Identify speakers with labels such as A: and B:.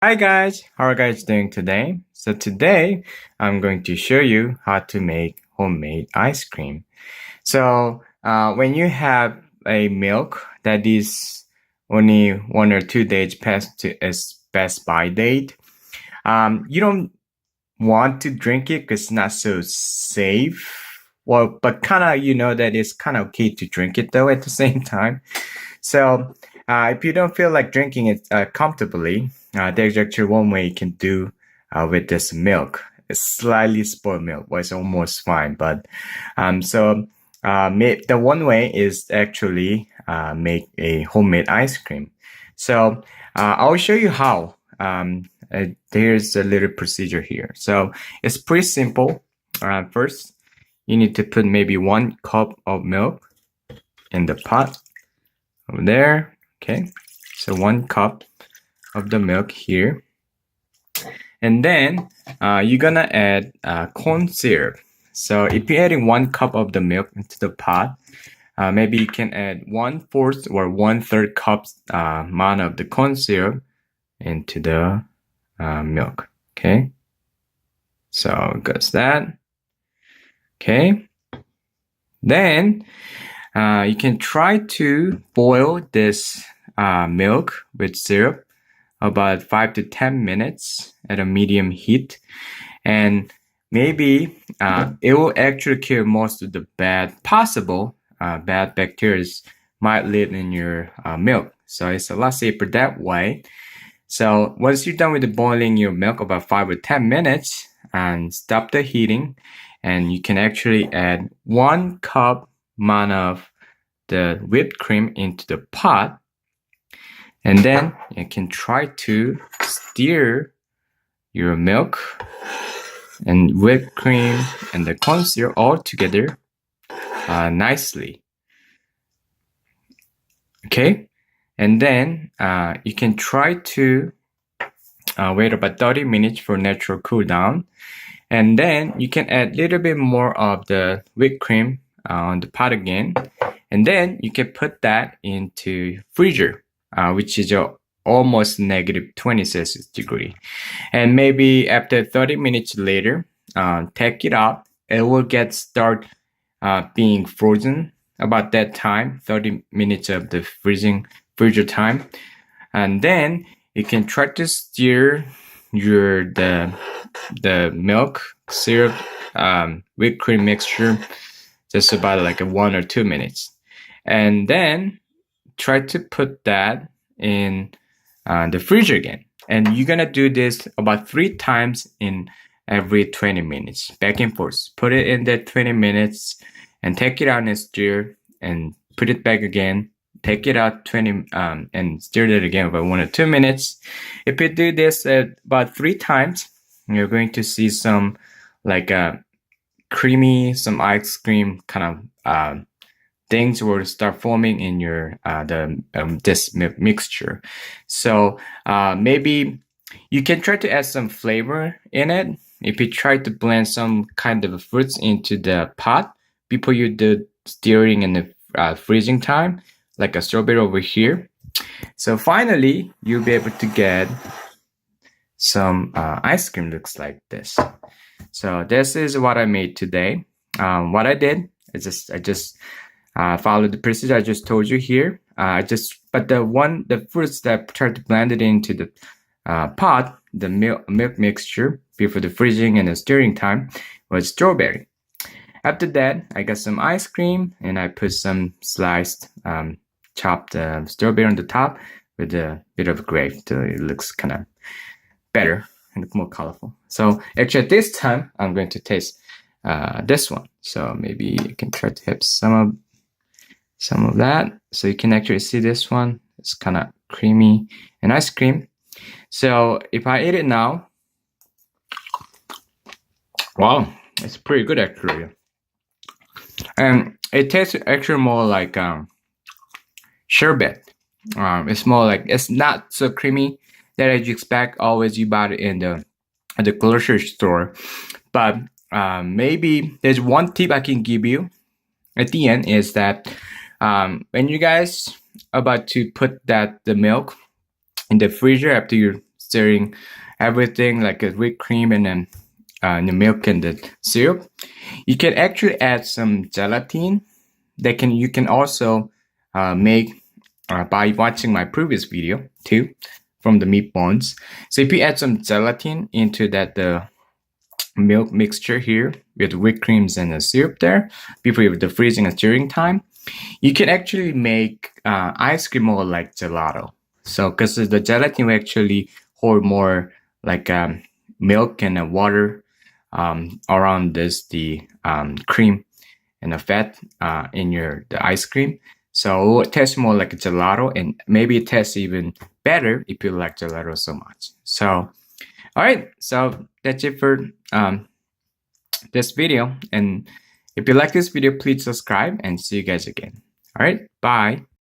A: Hi guys, how are you guys doing today? So today I'm going to show you how to make homemade ice cream. So when you have a milk that is only 1 or 2 days past to its best by date, you don't want to drink it because it's not so safe. Well, but kind of you know that it's kind of okay to drink it though at the same time. So if you don't feel like drinking it comfortably, there's actually one way you can do with this milk. It's slightly spoiled milk, well, it's almost fine. But the one way is actually make a homemade ice cream. So I'll show you how. There's a little procedure here. So it's pretty simple. First, you need to put maybe 1 cup of milk in the pot over there. Okay, so 1 cup of the milk here. And then you're gonna add corn syrup. So if you're adding 1 cup of the milk into the pot, maybe you can add 1/4 or 1/3 cups amount of the corn syrup into the milk. Okay, so goes that. Okay, then you can try to boil this milk with syrup about 5 to 10 minutes at a medium heat, and maybe it will actually kill most of the bad bacteria might live in your milk. So it's a lot safer that way. So once you're done with boiling your milk about 5 or 10 minutes, and stop the heating, and you can actually add 1 cup amount of the whipped cream into the pot, and then you can try to stir your milk and whipped cream and the corn syrup all together nicely. Okay, and then you can try to wait about 30 minutes for natural cool down, and then you can add a little bit more of the whipped cream on the pot again, and then you can put that into freezer, which is almost negative 20 Celsius degree. And maybe after 30 minutes later, take it out. It will start being frozen about that time, 30 minutes of the freezer time. And then you can try to stir the milk, syrup, whipped cream mixture just about like 1 or 2 minutes. And then try to put that in the freezer again. And you're gonna do this about 3 times in every 20 minutes, back and forth. Put it in there 20 minutes and take it out and stir, and put it back again, take it out 20 and stir it again about 1 or 2 minutes. If you do this about 3 times, you're going to see some like creamy, some ice cream kind of things will start forming in your this mixture. So maybe you can try to add some flavor in it. If you try to blend some kind of fruits into the pot before you do stirring in the freezing time, like a strawberry over here. So finally, you'll be able to get some ice cream looks like this. So this is what I made today. What I did is I just followed the procedure I just told you here. But the fruits that I tried to blend it into the pot, the milk mixture before the freezing and the stirring time, was strawberry. After that, I got some ice cream and I put some sliced chopped strawberry on the top with a bit of grape, so it looks kind of better and more colorful. So actually, this time I'm going to taste this one. So maybe you can try to have some of that, so you can actually see this one. It's kind of creamy and ice cream. So if I eat it now, wow, it's pretty good actually. And it tastes actually more like sherbet. It's more like, it's not so creamy that as you expect always you buy it in at the grocery store. But maybe there's one tip I can give you at the end, is that when you guys about to put the milk in the freezer after you stirring everything like a whipped cream and then the milk and the syrup. You can actually add some gelatin. You can also make by watching my previous video too from the meat bones. So if you add some gelatin into that the milk mixture here with whipped creams and the syrup there before the freezing and stirring time, you can actually make ice cream more like gelato. So because the gelatin will actually hold more like milk and water around the cream and the fat in the ice cream. So it will taste more like a gelato, and maybe it tastes even better if you like gelato so much. So all right, so that's it for this video. And if you like this video, please subscribe and see you guys again. All right, bye.